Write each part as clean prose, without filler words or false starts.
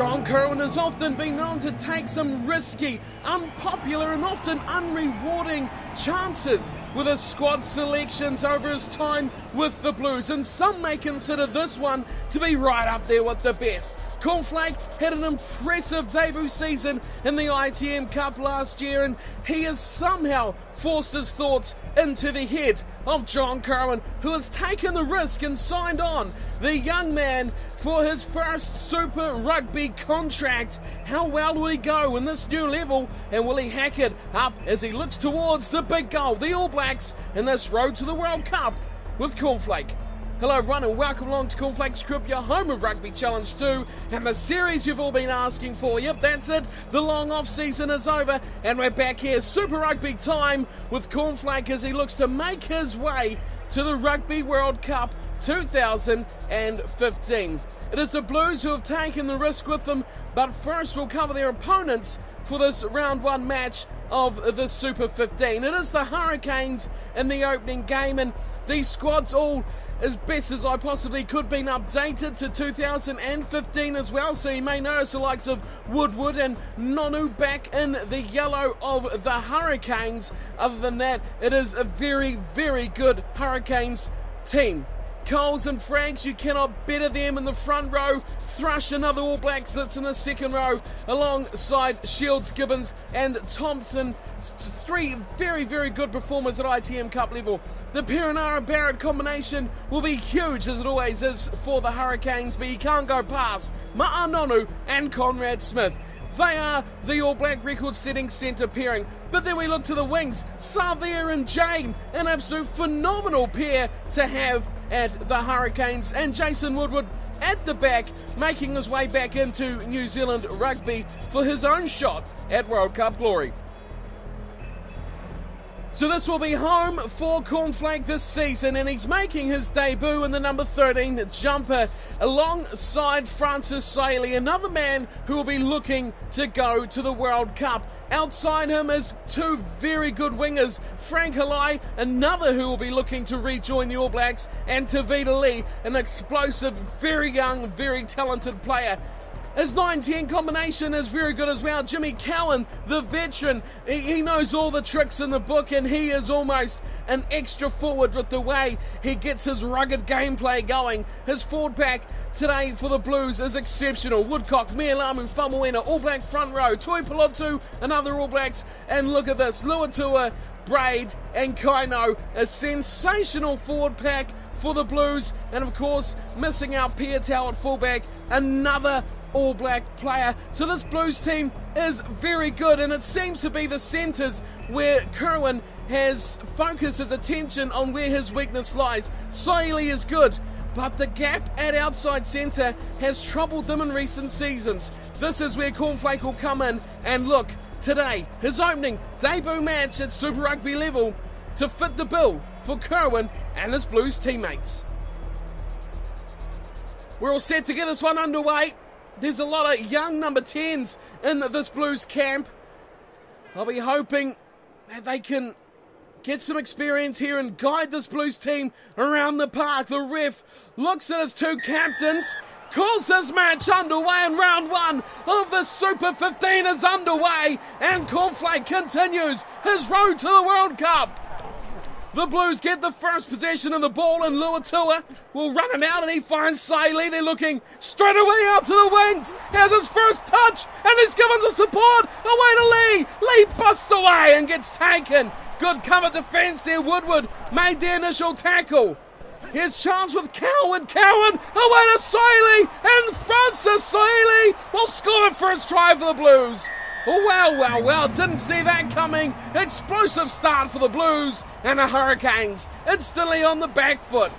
John Kerwin has often been known to take some risky, unpopular and often unrewarding chances with his squad selections over his time with the Blues, and some may consider this one to be right up there with the best. Cornflakes had an impressive debut season in the ITM Cup last year, and he has somehow forced his thoughts into the head of John Kerwin, who has taken the risk and signed on the young man for his first Super Rugby contract. How well will he go in this new level, and will he hack it up as he looks towards the big goal, the All Blacks, in this road to the World Cup with Cornflakes? Hello everyone and welcome along to Cornflakes Crib, your home of Rugby Challenge 2 and the series you've all been asking for. Yep, that's it. The long off season is over and we're back here. Super Rugby time with Cornflakes as he looks to make his way to the Rugby World Cup 2015. It is the Blues who have taken the risk with them, but first we'll cover their opponents for this round one match of the Super 15. It is the Hurricanes in the opening game, and these squads all, as best as I possibly could, been updated to 2015 as well, so you may notice the likes of Woodward and Nonu back in the yellow of the Hurricanes. Other than that, it is a very, very good Hurricanes team. Coles and Franks, you cannot better them in the front row. Thrush, another All Black, sits in the second row alongside Shields, Gibbons and Thompson. Three very, very good performers at ITM Cup level. The Perenara-Barrett combination will be huge, as it always is for the Hurricanes, but you can't go past Ma'anonu and Conrad Smith. They are the All Black record-setting centre pairing. But then we look to the wings. Savia and Jane, an absolute phenomenal pair to have at the Hurricanes, and Jason Woodward at the back, making his way back into New Zealand rugby for his own shot at World Cup glory. So this will be home for Cornflakes this season, and he's making his debut in the number 13 jumper alongside Francis Sailey, another man who will be looking to go to the World Cup. Outside him is two very good wingers, Frank Halai, another who will be looking to rejoin the All Blacks, and Tavita Lee, an explosive, very young, very talented player. His 9-10 combination is very good as well. Jimmy Cowan, the veteran, he knows all the tricks in the book, and he is almost an extra forward with the way he gets his rugged gameplay going. His forward pack today for the Blues is exceptional. Woodcock, Mealamu, Famuena, All Black front row, Tui Pelotu, another All Blacks, and look at this, Luatua, Braid and Kaino, a sensational forward pack for the Blues, and of course missing out Piatau at fullback, another All Black player. So this Blues team is very good, and it seems to be the centres where Kerwin has focused his attention on where his weakness lies. Sailey is good, but the gap at outside centre has troubled them in recent seasons. This is where Cornflakes will come in, and look, today, his opening debut match at Super Rugby level to fit the bill for Kerwin and his Blues teammates. We're all set to get this one underway. There's a lot of young number 10s in this Blues camp. I'll be hoping that they can get some experience here and guide this Blues team around the park. The ref looks at his two captains, calls this match underway, and round one of the Super 15 is underway, and Cornflakes continues his road to the World Cup. The Blues get the first possession of the ball, and Luatua will run it out, and he finds Sailey. They're looking straight away out to the wings. Here's his first touch, and he's given the support away to Lee. Lee busts away and gets taken. Good cover defence there. Woodward made the initial tackle. Here's chance with Cowan. Cowan away to Sailey, and Francis Sailey will score the first try for the Blues. Well, didn't see that coming. Explosive start for the Blues, and the Hurricanes instantly on the back foot.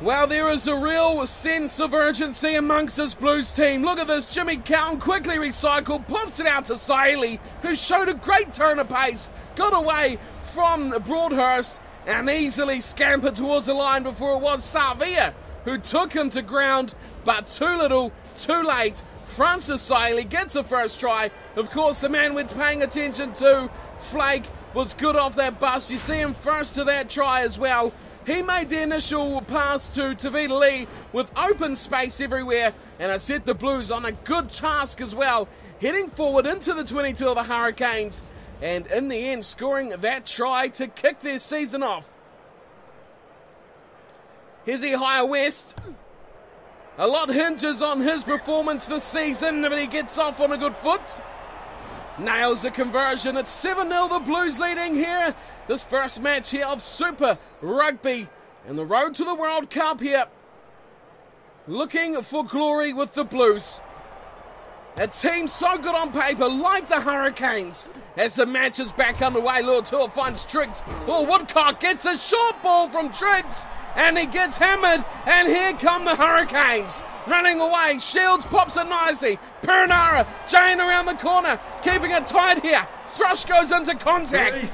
Well, there is a real sense of urgency amongst this Blues team. Look at this, Jimmy Cowan quickly recycled, pops it out to Sailey, who showed a great turn of pace, got away from Broadhurst, and easily scampered towards the line before it was Savia who took him to ground, but too little, too late. Francis Sailey gets the first try. Of course, the man we're paying attention to, Flake, was good off that bust. You see him first to that try as well. He made the initial pass to Tavita Lee with open space everywhere. And it set the Blues on a good task as well, heading forward into the 22 of the Hurricanes, and in the end scoring that try to kick their season off. Here's Ihaya West. A lot hinges on his performance this season, but he gets off on a good foot. Nails the conversion. It's 7-0, the Blues leading here. This first match here of Super Rugby and the road to the World Cup here. Looking for glory with the Blues. A team so good on paper, like the Hurricanes. As the match is back underway, Luatua finds Triggs. Oh, Woodcock gets a short ball from Triggs, and he gets hammered, and here come the Hurricanes. Running away, Shields pops it nicely. Pernara, Jane around the corner, keeping it tight here. Thrush goes into contact.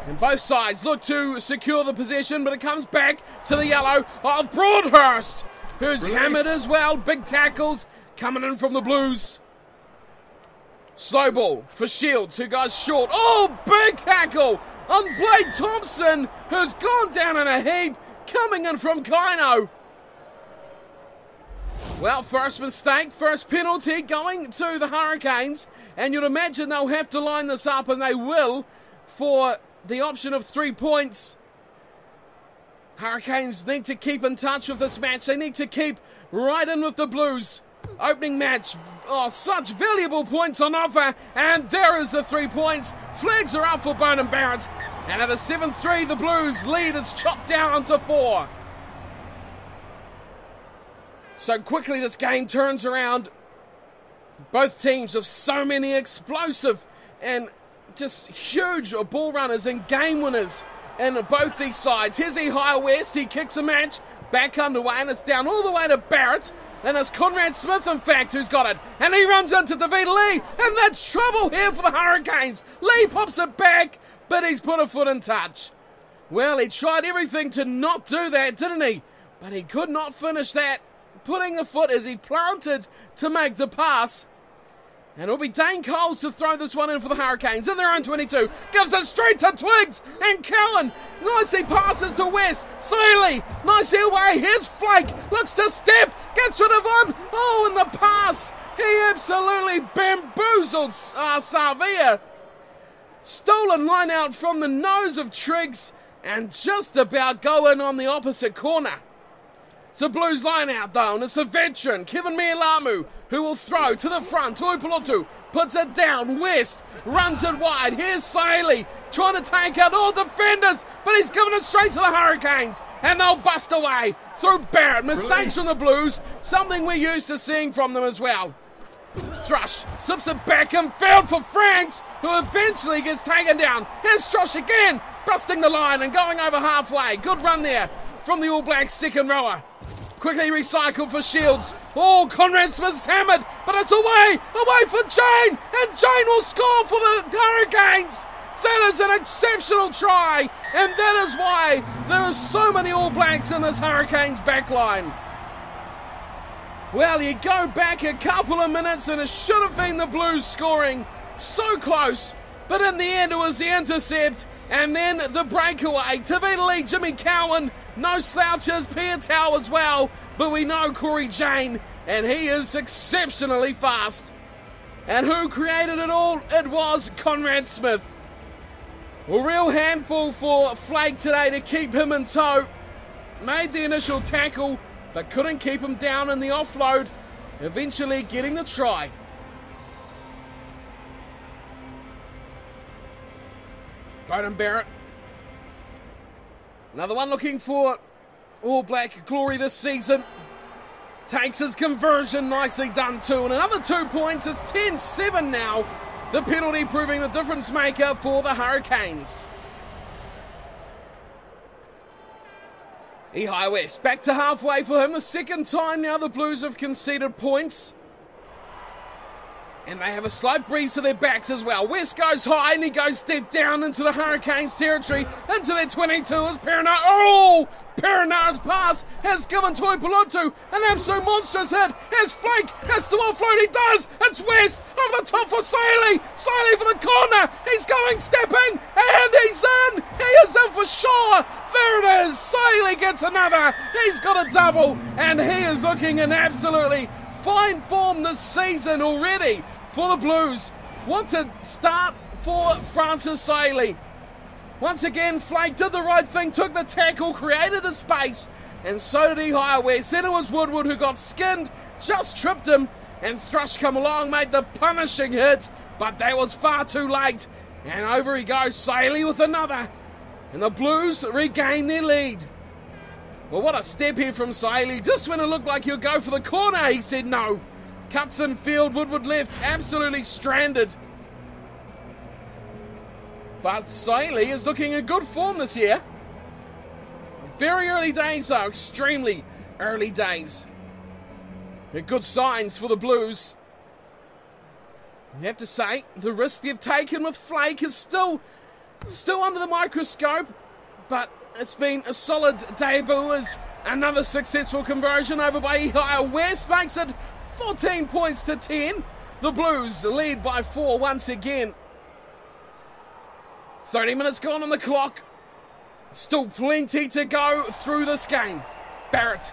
And both sides look to secure the possession, but it comes back to the yellow of Broadhurst, who's hammered as well. Big tackles coming in from the Blues. Slow ball for Shields, who goes short. Oh, big tackle on Blake Thompson, who's gone down in a heap, coming in from Kaino. Well, first mistake, first penalty going to the Hurricanes, and you'd imagine they'll have to line this up, and they will, for the option of 3 points. Hurricanes need to keep in touch with this match. They need to keep right in with the Blues. Opening match, oh, such valuable points on offer, and there is the 3 points. Flags are up for Bowden Barrett, and at a 7-3, the Blues lead is chopped down to 4. So quickly this game turns around. Both teams with so many explosive and just huge ball runners and game winners in both these sides. Here's Ihaya West, he kicks a match back underway, and it's down all the way to Barrett. And it's Conrad Smith, in fact, who's got it. And he runs into David Lee. And that's trouble here for the Hurricanes. Lee pops it back, but he's put a foot in touch. Well, he tried everything to not do that, didn't he? But he could not finish that, putting a foot as he planted to make the pass. And it'll be Dane Coles to throw this one in for the Hurricanes in their own 22. Gives it straight to Twiggs and Cowan. Nicely passes to West. Seeley, nicely away. Here's Flake. Looks to step. Gets rid of one. Oh, and the pass. He absolutely bamboozled Savia. Stolen line out from the nose of Triggs and just about going on the opposite corner. It's a Blues line out though, and it's a veteran, Kevin Mialamu, who will throw to the front. Tuipulotu puts it down. West runs it wide. Here's Seeley trying to take out all defenders, but he's given it straight to the Hurricanes, and they'll bust away through Barrett. Mistakes from the Blues, something we're used to seeing from them as well. Thrush slips it back and field for Franks, who eventually gets taken down. Here's Thrush again, busting the line and going over halfway. Good run there from the All Blacks second rower. Quickly recycled for Shields. Oh, Conrad Smith's hammered, but it's away for Jane, and Jane will score for the Hurricanes. That is an exceptional try, and that is why there are so many All Blacks in this Hurricanes backline. Well, you go back a couple of minutes, and it should have been the Blues scoring. So close, but in the end it was the intercept, and then the breakaway. Tavita Lee, Jimmy Cowan, no slouches, Piatau as well, but we know Corey Jane, and he is exceptionally fast. And who created it all? It was Conrad Smith. A real handful for Flake today to keep him in tow. Made the initial tackle, but couldn't keep him down in the offload, eventually getting the try. Bowden Barrett. Another one looking for All Black glory this season. Takes his conversion, nicely done too. And another 2 points. It's 10-7 now. The penalty proving the difference maker for the Hurricanes. Ihaya West back to halfway for him. The second time now the Blues have conceded points. And they have a slight breeze to their backs as well. West goes high and he goes step down into the Hurricanes territory, into their 22 as Perenara. Oh! Perenara's pass has given Tuipulotu an absolute monstrous hit. As Flake has to offload, he does. It's West over the top for Saley. Saley for the corner. He's going stepping and he's in. He is in for sure. There it is. Saley gets another. He's got a double and he is looking in absolutely fine form this season already for the Blues. What a start for Francis Saley. Once again, Flake did the right thing, took the tackle, created the space, and so did Ihaya West. Then it was Woodward who got skinned, just tripped him, and Thrush come along, made the punishing hit, but that was far too late. And over he goes, Saley with another, and the Blues regain their lead. Well, what a step here from Saley. Just when it looked like he'll go for the corner, he said no. Cuts in field, Woodward left, absolutely stranded. But Saley is looking in good form this year. Very early days though, extremely early days. They're good signs for the Blues. You have to say, the risk they've taken with Flake is still under the microscope, but it's been a solid debut as another successful conversion over by Ihaya West makes it 14 points to 10. The Blues lead by 4 once again. 30 minutes gone on the clock. Still plenty to go through this game. Barrett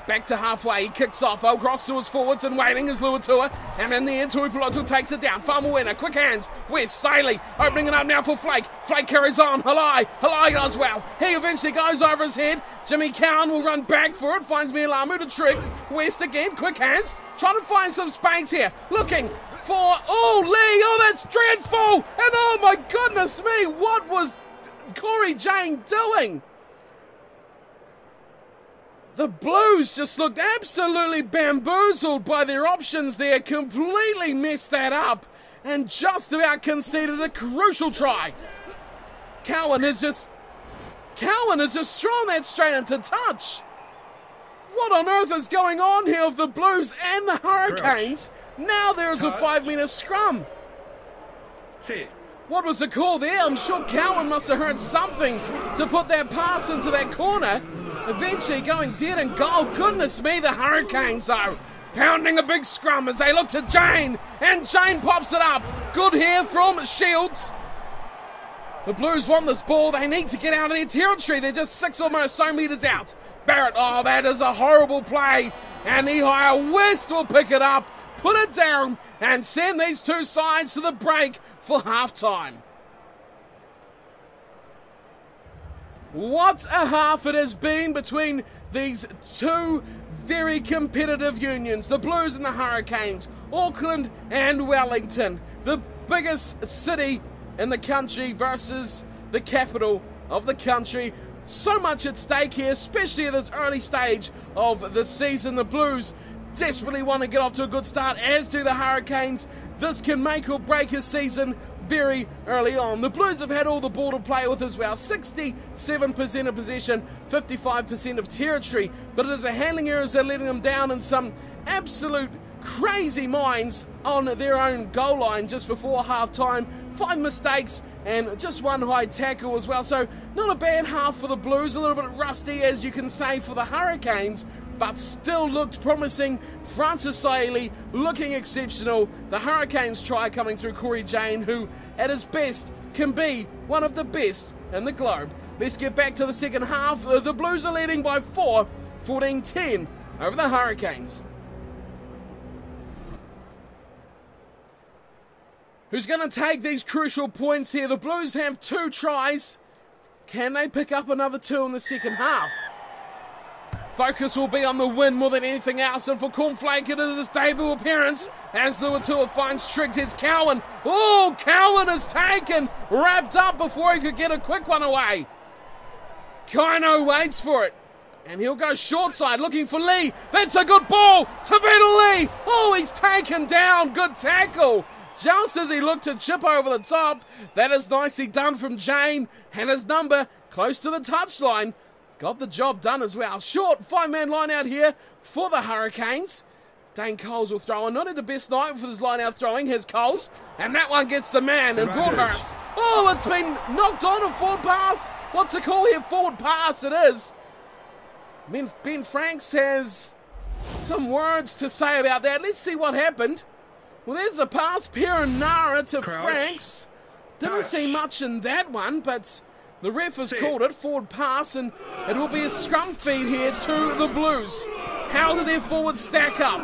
back to halfway. He kicks off. Across to his forwards and waiting is Luatua. And in the end, Tuipulotu takes it down. Farmer-Winner, quick hands. West, Saley opening it up now for Flake. Flake carries on. Halai does well. He eventually goes over his head. Jimmy Cowan will run back for it. Finds Mialamu to tricks. West again, quick hands. Trying to find some space here. Looking for, Lee, that's dreadful. And oh my goodness me, what was Corey Jane doing? The Blues just looked absolutely bamboozled by their options there, completely messed that up, and just about conceded a crucial try. Cowan has just thrown that straight into touch. What on earth is going on here with the Blues and the Hurricanes? Now there is a 5-metre scrum. What was the call there? I'm sure Cowan must have heard something to put that pass into that corner. Eventually going dead in goal. Goodness me, the Hurricanes though. Pounding a big scrum as they look to Jane. And Jane pops it up. Good here from Shields. The Blues want this ball. They need to get out of their territory. They're just 6 or so metres out. Barrett, that is a horrible play. And Ihaya West will pick it up, put it down, and send these two sides to the break for half-time. What a half it has been between these two very competitive unions, the Blues and the Hurricanes, Auckland and Wellington, the biggest city in the country versus the capital of the country. So much at stake here, especially at this early stage of the season. The Blues desperately want to get off to a good start, as do the Hurricanes. This can make or break a season very early on. The Blues have had all the ball to play with as well. 67% of possession, 55% of territory. But it is the handling errors that are letting them down, and some absolute crazy minds on their own goal line just before half-time. 5 mistakes and just 1 high tackle as well. So not a bad half for the Blues. A little bit rusty, as you can say, for the Hurricanes, but still looked promising. Francis Saley looking exceptional. The Hurricanes try coming through Corey Jane, who at his best can be one of the best in the globe. Let's get back to the second half. The Blues are leading by 4, 14-10 over the Hurricanes. Who's going to take these crucial points here? The Blues have 2 tries. Can they pick up another 2 in the second half? Focus will be on the win more than anything else, and for Cornflake it is his debut appearance as Luatua finds tricks. Here's Cowan. Cowan is taken, wrapped up before he could get a quick one away. Kaino waits for it, and he'll go short side looking for Lee. That's a good ball to Lee. He's taken down. Good tackle. Just as he looked to chip over the top. That is nicely done from Jane, and his number close to the touchline got the job done as well. Short 5-man line out here for the Hurricanes. Dane Coles will throw on. Not had the best night for his line-out throwing. Here's Coles. And that one gets the man in Broadhurst. Oh, it's been knocked on a forward pass. What's the call here? Forward pass it is. Ben Franks has some words to say about that. Let's see what happened. Well, there's a pass. Perenara to Franks. Didn't see much in that one, but the ref has called it. Forward pass, and it will be a scrum feed here to the Blues. How do their forwards stack up?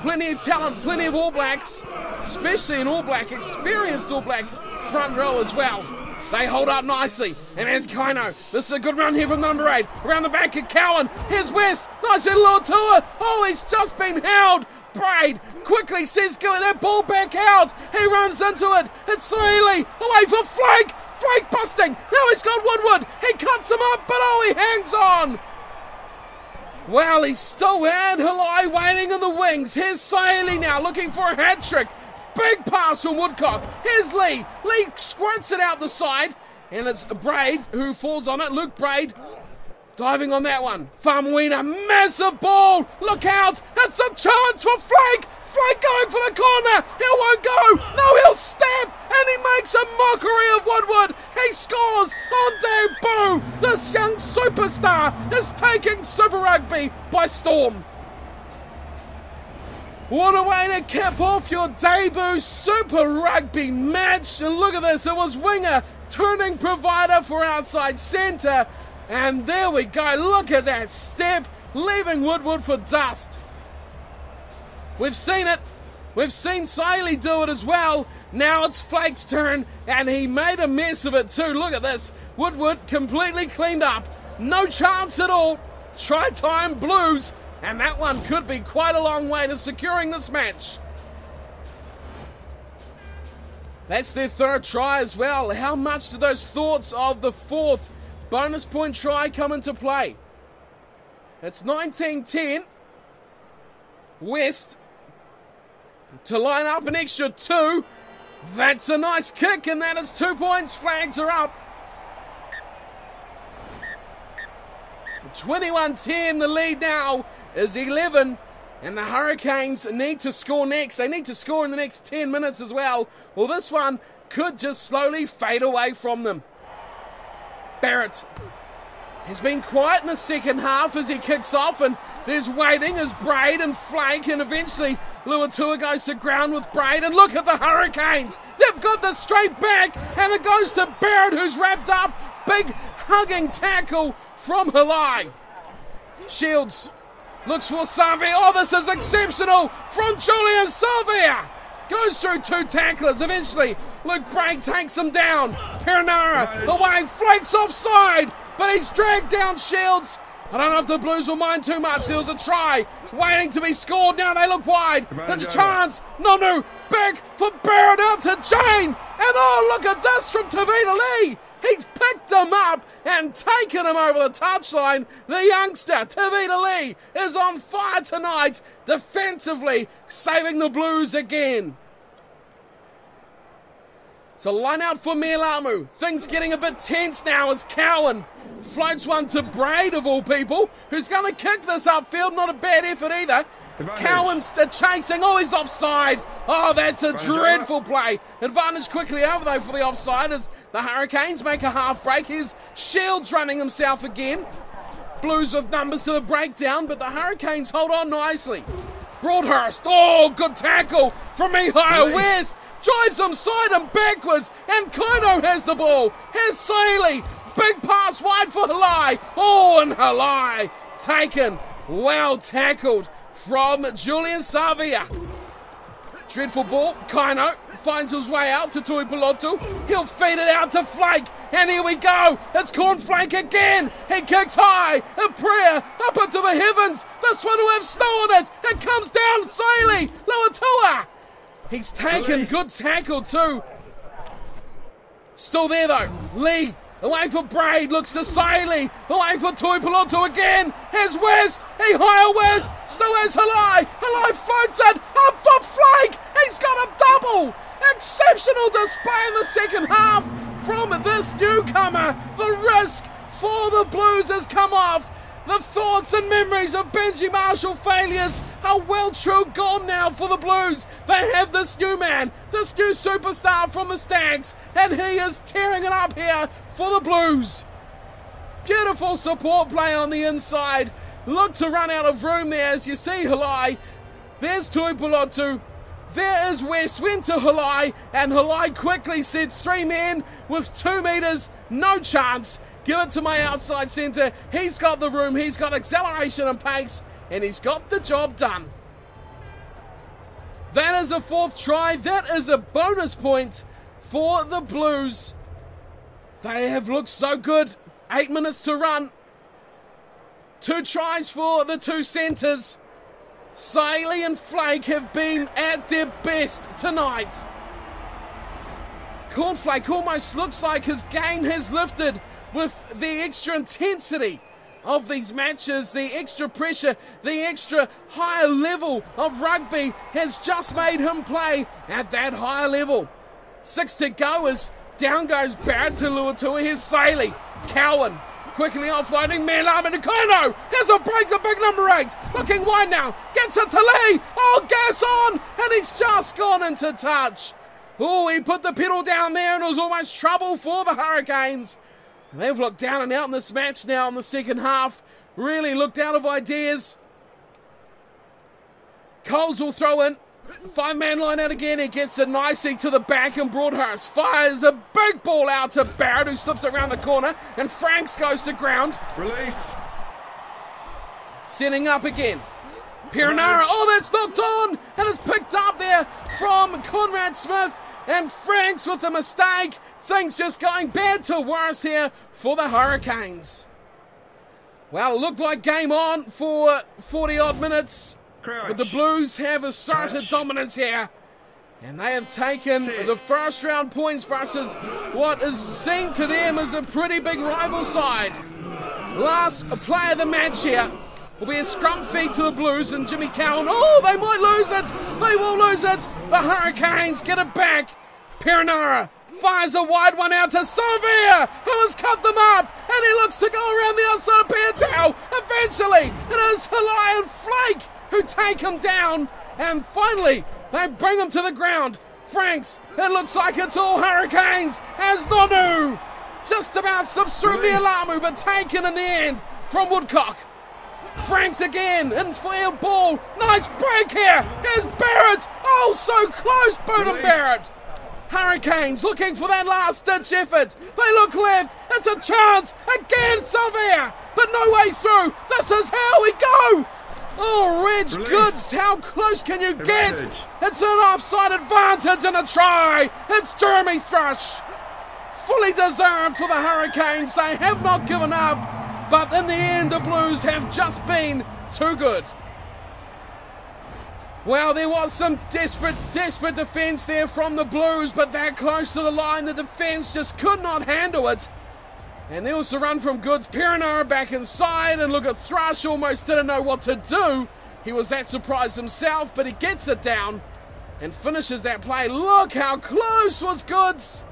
Plenty of talent, plenty of All Blacks, especially an All Black, experienced All Black front row as well. They hold up nicely, and here's Kaino. This is a good run here from number 8. Around the back of Cowan. Here's West. Nice little Atua. Oh, he's just been held. Braid quickly says, "Go that ball back out." He runs into it. It's Saili away for Flake. Flake busting. Now he's got Woodward. He cuts him up, but oh, he hangs on. Well, he's still out. Halai waiting in the wings. Here's Saili now looking for a hat trick. Big pass from Woodcock. Here's Lee. Lee squirts it out the side, and it's Braid who falls on it. Luke Braid diving on that one. Famuina, massive ball. Look out. It's a chance for Flake. Flake going for the corner. He won't go. No, he'll step. And he makes a mockery of Woodward. He scores on debut. This young superstar is taking Super Rugby by storm. What a way to cap off your debut Super Rugby match. And look at this. It was winger turning provider for outside centre. And there we go. Look at that step, leaving Woodward for dust. We've seen it. We've seen Saili do it as well. Now it's Flake's turn, and he made a mess of it too. Look at this. Woodward completely cleaned up. No chance at all. Try time Blues. And that one could be quite a long way to securing this match. That's their third try as well. How much do those thoughts of the fourth bonus point try come into play? It's 19-10. West to line up an extra 2. That's a nice kick, and that is 2 points. Flags are up. 21-10. The lead now is 11. And the Hurricanes need to score next. They need to score in the next 10 minutes as well. Well, this one could just slowly fade away from them. Barrett has been quiet in the second half as he kicks off, and there's waiting as Braid and Flake, and eventually Luatua goes to ground with Braid, and look at the Hurricanes. They've got the straight back, and it goes to Barrett, who's wrapped up. Big hugging tackle from Halai. Shields looks for Savia. Oh, this is exceptional from Julian Savia. Goes through 2 tacklers. Eventually, Luke Braid takes him down. Perenara away. Flakes offside, but he's dragged down Shields. I don't know if the Blues will mind too much. There was a try waiting to be scored. Now they look wide. There's a chance. No. Back for Barrett out to Jane. And oh, look at this from Tavita Lee. He's picked him up and taken him over the touchline. The youngster, Tavita Lee, is on fire tonight, defensively, saving the Blues again. It's a line out for Mialamu. Things getting a bit tense now as Cowan floats one to Braid, of all people, who's going to kick this upfield. Not a bad effort either. Cowan's chasing. Oh, he's offside. Oh, that's a dreadful play. Advantage quickly over, though, for the offside as the Hurricanes make a half break. Here's Shields running himself again. Blues with numbers to the breakdown, but the Hurricanes hold on nicely. Broadhurst. Oh, good tackle from Mihai West. Drives him side and backwards, and Kaino has the ball. Here's Saili. Big pass wide for Halai. Oh, and Halai taken. Well tackled from Julian Savia. Dreadful ball. Kaino finds his way out to Tui Pelotu. He'll feed it out to Flake. And here we go. It's Cornflake again. He kicks high. A prayer up into the heavens. This one will have snow on it. It comes down. Saili. Luatua. He's taken. Good tackle too. Still there though. Lee. Away for Braid, looks to Saili. Away for Tui Pelotu again. Here's West. He higher West. Still has Halai. Halai floats it up for Flake. He's got a double. Exceptional display in the second half from this newcomer. The risk for the Blues has come off. The thoughts and memories of Benji Marshall failures are well true gone now for the Blues. They have this new man, this new superstar from the Stags, and he is tearing it up here for the Blues. Beautiful support play on the inside. Look to run out of room there as you see Halai. There's Tuipulotu. There is West, went to Halai, and Halai quickly said 3 men with 2 metres, no chance. Give it to my outside centre. He's got the room, he's got acceleration and pace, and he's got the job done. That is a 4th try. That is a bonus point for the Blues. They have looked so good. 8 minutes to run. 2 tries for the 2 centres. Saley and Flake have been at their best tonight. Cornflake almost looks like his game has lifted with the extra intensity of these matches, the extra pressure, the extra higher level of rugby has just made him play at that higher level. 6 to go as down goes Barrett to Luatua. Here's Saley. Cowan quickly offloading Melam and Kono. Here's a break, the big number 8. Looking wide now. Gets it to Lee. Oh, gas on. And he's just gone into touch. Oh, he put the pedal down there and it was almost trouble for the Hurricanes. They've looked down and out in this match now in the second half. Really looked out of ideas. Coles will throw in. 5-man line out again. He gets it nicely to the back and Broadhurst fires a big ball out to Barrett who slips around the corner and Franks goes to ground. Release. Setting up again. Perenara. Oh, that's knocked on and it's picked up there from Conrad Smith and Franks with a mistake. Things just going bad to worse here for the Hurricanes. Well, it looked like game on for 40-odd minutes. Crouch. But the Blues have asserted dominance here. And they have taken the first round points versus what is seen to them as a pretty big rival side. Last play of the match here will be a scrum feed to the Blues and Jimmy Cowan. Oh, they might lose it. They will lose it. The Hurricanes get it back. Perenara fires a wide one out to Savia, who has cut them up, and he looks to go around the outside of Piatau. Eventually, it is Halai and Flake who take him down, and finally, they bring him to the ground. Franks, it looks like it's all Hurricanes, as Nonu just about slips through Mialamu, but taken in the end from Woodcock. Franks again, in field ball, nice break here, here's Barrett, oh so close, Bowden Barrett. Hurricanes looking for that last-ditch effort. They look left. It's a chance. Again, Savia. But no way through. This is how we go. Oh, Reg Goods, how close can you get? It's an offside advantage and a try. It's Jeremy Thrush. Fully deserved for the Hurricanes. They have not given up. But in the end, the Blues have just been too good. Well, there was some desperate defence there from the Blues, but that close to the line, the defence just could not handle it. And there was the run from Goods. Perenara back inside, and look at Thrush, almost didn't know what to do. He was that surprised himself, but he gets it down and finishes that play. Look how close was Goods.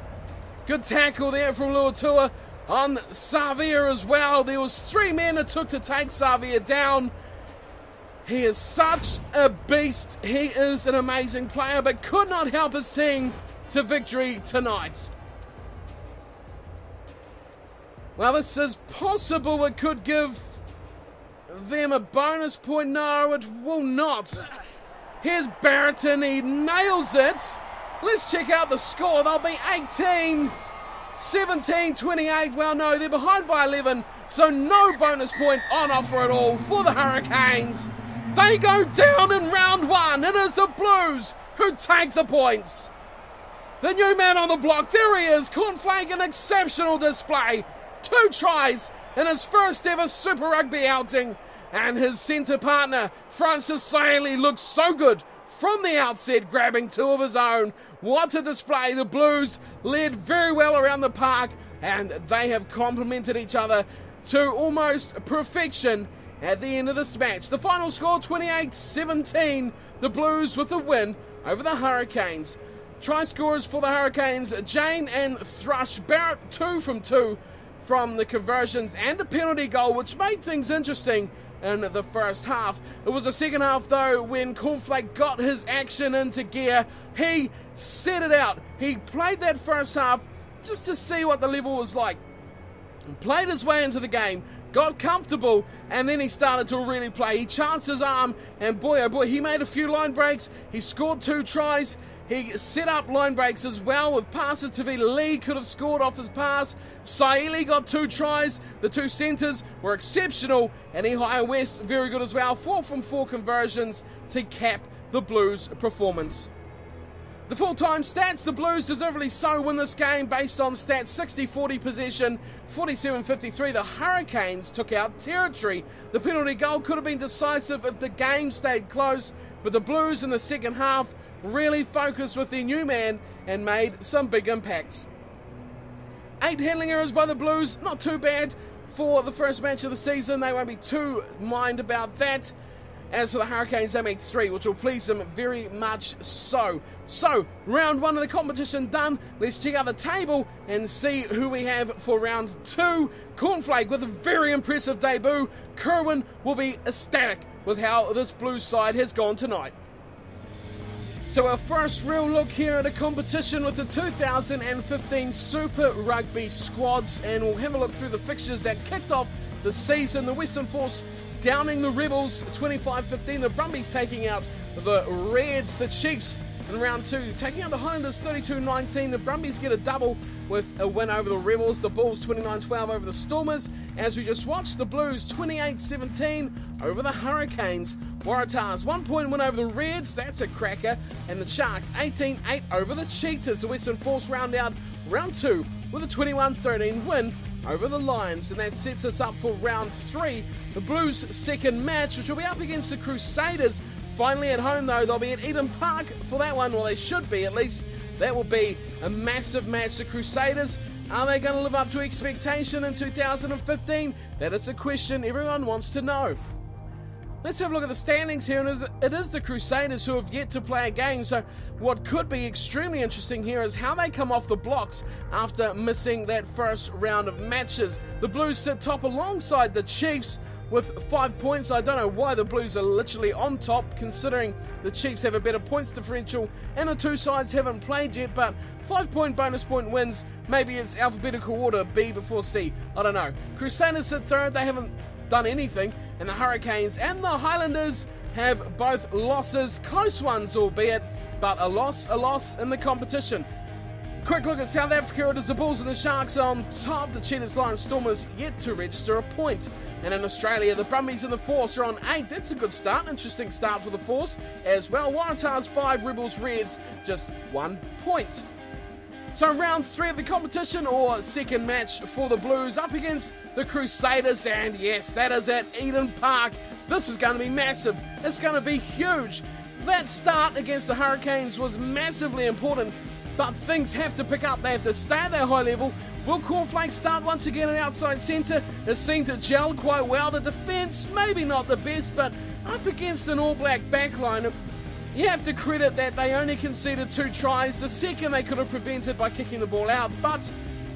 Good tackle there from Luatua on Savia as well. There was 3 men it took to take Savia down. He is such a beast. He is an amazing player, but could not help his team to victory tonight. Well, this is possible. It could give them a bonus point. No, it will not. Here's Barrington. He nails it. Let's check out the score. They'll be 18, 17, 28. Well, no, they're behind by 11, so no bonus point on offer at all for the Hurricanes. They go down in round 1. It is the Blues who take the points. The new man on the block, there he is. Cornflake, an exceptional display. 2 tries in his first ever Super Rugby outing. And his centre partner, Francis Saley, looks so good from the outset, grabbing 2 of his own. What a display. The Blues led very well around the park, and they have complemented each other to almost perfection at the end of this match. The final score, 28-17. The Blues with the win over the Hurricanes. Try scorers for the Hurricanes, Jane and Thrush. Barrett, 2 from 2. from the conversions and a penalty goal, which made things interesting in the first half. It was the second half, though, when Cornflake got his action into gear. He set it out. He played that first half just to see what the level was like. He played his way into the game, got comfortable, and then he started to really play. He chanced his arm, and boy, oh boy, he made a few line breaks. He scored 2 tries. He set up line breaks as well with passes to Lee, could have scored off his pass. Saili got 2 tries. The 2 centres were exceptional, and Ihai West very good as well. 4 from 4 conversions to cap the Blues' performance. The full-time stats, the Blues deservedly so win this game based on stats 60-40 possession, 47-53. The Hurricanes took out territory. The penalty goal could have been decisive if the game stayed close, but the Blues in the second half really focused with their new man and made some big impacts. 8 handling errors by the Blues, not too bad for the first match of the season. They won't be too mind about that. As for the Hurricanes, they make 3, which will please them very much so. So, round 1 of the competition done. Let's check out the table and see who we have for round 2. Cornflake with a very impressive debut. Kerwin will be ecstatic with how this Blues side has gone tonight. So our first real look here at a competition with the 2015 Super Rugby squads, and we'll have a look through the fixtures that kicked off the season. The Western Force downing the Rebels 25-15, the Brumbies taking out the Reds, the Chiefs in round 2 taking out the Highlanders 32-19. The Brumbies get a double with a win over the Rebels, the Bulls 29-12 over the Stormers. As we just watched, the Blues 28-17 over the Hurricanes. Waratahs 1-point win over the Reds, that's a cracker, and the Sharks 18-8 over the Cheetahs. The Western Force round out round 2 with a 21-13 win over the Lions, and that sets us up for round 3, the Blues' second match, which will be up against the Crusaders. Finally at home, though, they'll be at Eden Park for that one. Well, they should be, at least. That will be a massive match. The Crusaders, are they going to live up to expectation in 2015? That is a question everyone wants to know. Let's have a look at the standings here, and it is the Crusaders who have yet to play a game, so what could be extremely interesting here is how they come off the blocks after missing that first round of matches. The Blues sit top alongside the Chiefs with 5 points. I don't know why the Blues are literally on top, considering the Chiefs have a better points differential and the 2 sides haven't played yet, but 5-point bonus point wins. Maybe it's alphabetical order, B before C, I don't know. Crusaders sit third, they haven't done anything, and the Hurricanes and the Highlanders have both losses, close ones albeit, but a loss in the competition. Quick look at South Africa. It is the Bulls and the Sharks on top. The Cheetahs, Lions, Stormers yet to register a point. And in Australia, the Brumbies and the Force are on 8. That's a good start. Interesting start for the Force as well. Waratahs 5, Rebels, Reds just 1 point. So round 3 of the competition, or second match for the Blues, up against the Crusaders, and yes, that is at Eden Park. This is going to be massive. It's going to be huge. That start against the Hurricanes was massively important, but things have to pick up. They have to stay at their high level. Will Cornflakes start once again at outside centre? It seemed to gel quite well. The defence, maybe not the best, but up against an All Black backline, you have to credit that they only conceded 2 tries. The second they could have prevented by kicking the ball out, but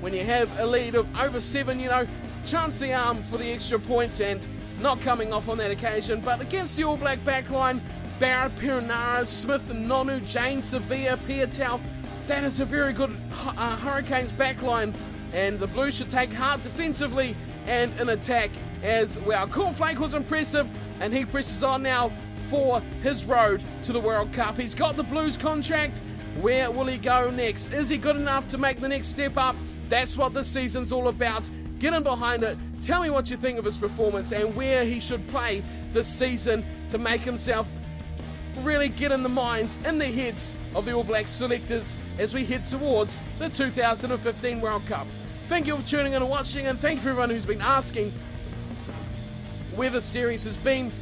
when you have a lead of over 7, you know, chance the arm for the extra point and not coming off on that occasion. But against the All Black backline, Barrett, Perenara, Smith, Nonu, Jane, Sevilla, Piatau, that is a very good Hurricanes backline, and the Blues should take heart defensively and in attack as well. Cornflake was impressive, and he presses on now for his road to the World Cup. He's got the Blues contract. Where will he go next? Is he good enough to make the next step up? That's what this season's all about. Get in behind it. Tell me what you think of his performance and where he should play this season to make himself really get in the minds and the heads of the All Black selectors as we head towards the 2015 World Cup. Thank you for tuning in and watching, and thank you for everyone who's been asking where the series has been.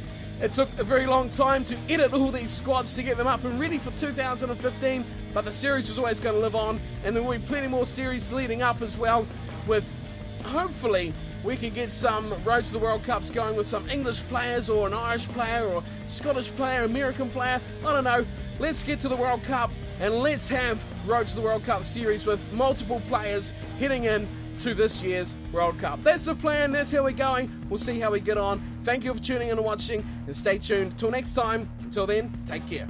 It took a very long time to edit all these squads to get them up and ready for 2015, but the series was always going to live on, and there will be plenty more series leading up as well, with hopefully we can get some Road to the World Cups going with some English players or an Irish player or Scottish player, American player, I don't know. Let's get to the World Cup and let's have Road to the World Cup series with multiple players heading in to this year's World Cup. That's the plan. That's how we're going. We'll see how we get on. Thank you for tuning in and watching, and stay tuned. Till next time. Until then, take care.